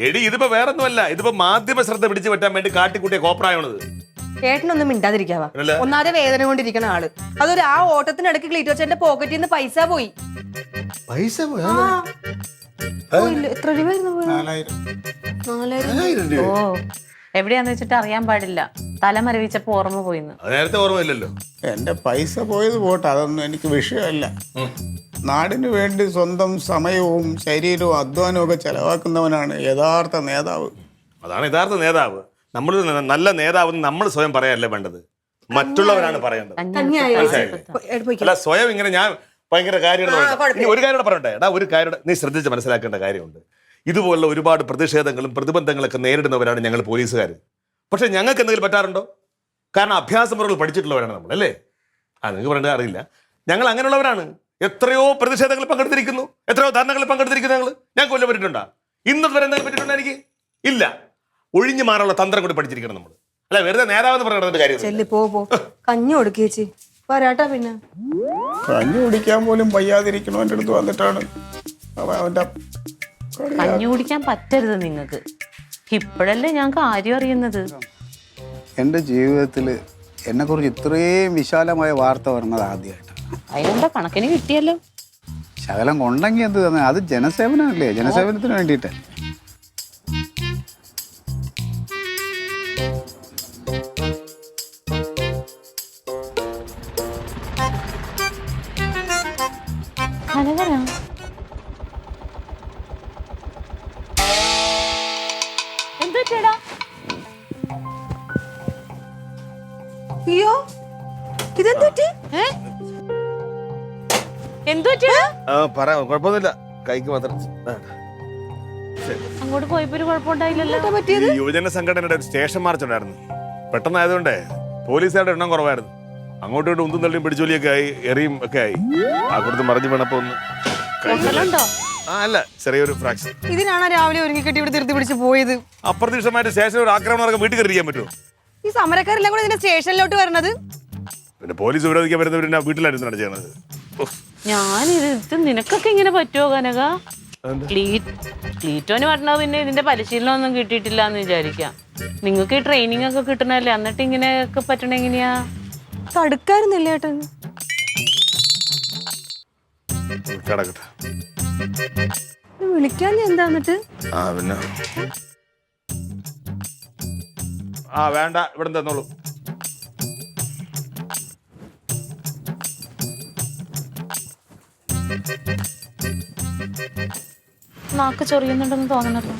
എടി ഇതിപ്പോ വേറൊന്നുമല്ല, ഇതിപ്പോ മാധ്യമ ശ്രദ്ധ പിടിച്ചു പറ്റാൻ വേണ്ടി കാട്ടിക്കൂട്ടിയ കോപ്രായണത്. ഏട്ടനൊന്നും മിണ്ടാതിരിക്കാവാ. ഒന്നാതെ വേദന കൊണ്ടിരിക്കണ ആള്. അതൊരു ആ ഓട്ടത്തിനിടയ്ക്ക് ക്ലീറ്റോച്ചന്റെ പോക്കറ്റിൽ നിന്ന് പൈസ പോയി. പൈസ പോയാ? എത്ര രൂപയായിരുന്നു? 4000. ഓ, എവിടെയാന്ന് വെച്ചിട്ട് അറിയാൻ പാടില്ല. തലമരവിച്ചപ്പോ ഓർമ്മ പോയിന്ന്. നേരത്തെ ഓർമ്മയില്ലല്ലോ. എന്റെ പൈസ പോയത് പോട്ടെ, അതൊന്നും എനിക്ക് വിഷയമല്ല. നാടിന് വേണ്ടി സ്വന്തം സമയവും ശരീരവും അധ്വാനവും ഒക്കെ ചെലവാക്കുന്നവനാണ് യഥാർത്ഥ നേതാവ്. അതാണ് യഥാർത്ഥ നേതാവ്. നമ്മൾ നല്ല നേതാവ് നമ്മൾ സ്വയം പറയല്ലേ വേണ്ടത്, മറ്റുള്ളവരാണ് പറയേണ്ടത്. അല്ല സ്വയം ഇങ്ങനെ ഞാൻ ഭയങ്കര കാര്യം ഒരു കാര്യം പറയട്ടെ. എടാ ഒരു കാര്യം നീ ശ്രദ്ധിച്ച് മനസ്സിലാക്കേണ്ട കാര്യമുണ്ട്. ഇതുപോലുള്ള ഒരുപാട് പ്രതിഷേധങ്ങളും പ്രതിബന്ധങ്ങളൊക്കെ നേരിടുന്നവരാണ് ഞങ്ങൾ പോലീസുകാർ. പക്ഷെ ഞങ്ങൾക്ക് എന്തെങ്കിലും പറ്റാറുണ്ടോ? കാരണം അഭ്യാസമുറകൾ പഠിച്ചിട്ടുള്ളവരാണ് നമ്മൾ, അല്ലേ? നിങ്ങൾക്ക് പറയേണ്ട അറിയില്ല. ഞങ്ങൾ അങ്ങനെയുള്ളവരാണ്. എത്രയോ പ്രതിഷേധങ്ങളിൽ പങ്കെടുത്തിരിക്കുന്നു, എത്രയോ ധാരണകളിൽ പങ്കെടുത്തിരിക്കുന്നു. ഞങ്ങൾക്ക് കൊല്ലം പറ്റിയിട്ടുണ്ടോ? ഇന്നത് വരെ എന്തെങ്കിലും പറ്റിയിട്ടുണ്ടോ? എനിക്ക് ഇല്ല. ഒഴിഞ്ഞു മാറാനുള്ള തന്ത്രം കൂടി പഠിച്ചിരിക്കണം നമ്മൾ. അല്ല വെറുതെ നേതാവെന്ന് പറയുന്നത് കാര്യം. കഞ്ഞി കൊടുക്കേച്ചി വരാട്ടാ. പിന്നെ കഞ്ഞി കുടിക്കാൻ പോലും വയ്യാതിരിക്കണവൻ്റെ അടുത്ത് വന്നിട്ടാണ് അവൻ്റെ കഞ്ഞി കുടിക്കാൻ പറ്റരുത് നിങ്ങൾക്ക്. ഇപ്പോഴല്ലേ ഞാൻ കാര്യം അറിയുന്നത്. എൻ്റെ ജീവിതത്തിൽ എന്നെക്കുറിച്ച് ഇത്രയും വിശാലമായ വാർത്ത വരുന്നത് ആദ്യമായിട്ടാണ്. അതിനെന്താ കണക്കിന് കിട്ടിയല്ലോ. ശകലം കൊണ്ടെങ്കിൽ എന്ത് തന്നെ, അത് ജനസേവനമല്ലേ, ജനസേവനത്തിന് വേണ്ടിയിട്ട്. അയ്യോ ഇതെന്തുപറ്റി? കുഴപ്പമൊന്നുമില്ല, കൈക്ക് മാത്രം. അങ്ങോട്ട് പോയപ്പോ ഒരു കുഴപ്പമുണ്ടായില്ലല്ലോ. യുവജന സംഘടനയുടെ ഒരു സ്റ്റേഷൻ മാർച്ച് ഉണ്ടായിരുന്നു. പെട്ടെന്നായതുകൊണ്ടേ പോലീസുകാരുടെ എണ്ണം കുറവായിരുന്നു. അങ്ങോട്ടും ഇങ്ങോട്ടും ഉന്തും തള്ളിയും പിടിച്ചോലിയൊക്കെ ആയി, എറിയും ഒക്കെ ആയി. ആ കൊടുത്ത് മറിഞ്ഞു വീണപ്പോ ഒന്ന് അല്ല ചെറിയൊരു ഫ്രാക്ഷൻ. ഇതിനാണ് രാവിലെ ഒരുങ്ങി കെട്ടി ഇവിടെ തിരുത്തി പിടിച്ച് പോയത്. അപ്രതീക്ഷിതമായിട്ട് സ്റ്റേഷനിൽ ഒരു ആക്രമണം വീട്ടിൽ കയറിയാൻ പറ്റുമോ? ഈ സമരക്കാരെല്ലാം കൂടെ ഇതിന്റെ സ്റ്റേഷനിലോട്ട് വരണത്. പിന്നെ പോലീസ് വിരോധിക്കാൻ വരുന്നവര് വീട്ടിലായിരുന്നു ചെയ്യണത്. ഞാനിത് നിനക്കൊക്കെ ഇങ്ങനെ പറ്റുമോ കനക? ക്ലീറ്റോന് പറഞ്ഞത് പിന്നെ ഇതിന്റെ പരിശീലനം ഒന്നും കിട്ടിയിട്ടില്ല എന്ന് വിചാരിക്കാം. നിങ്ങൾക്ക് ഈ ട്രെയിനിങ് ഒക്കെ കിട്ടണല്ലേ, എന്നിട്ട് ഇങ്ങനെയൊക്കെ പറ്റണ എങ്ങനെയാ? തടുക്കായിരുന്നില്ല ഏട്ടൻ. വിളിക്കാൻ എന്താ എന്നിട്ട്? പിന്നെ വേണ്ട, ഇവിടെ തന്നോളൂ. നാക്ക് ചൊറിയുന്നുണ്ടെന്ന് തോന്നണല്ലോ.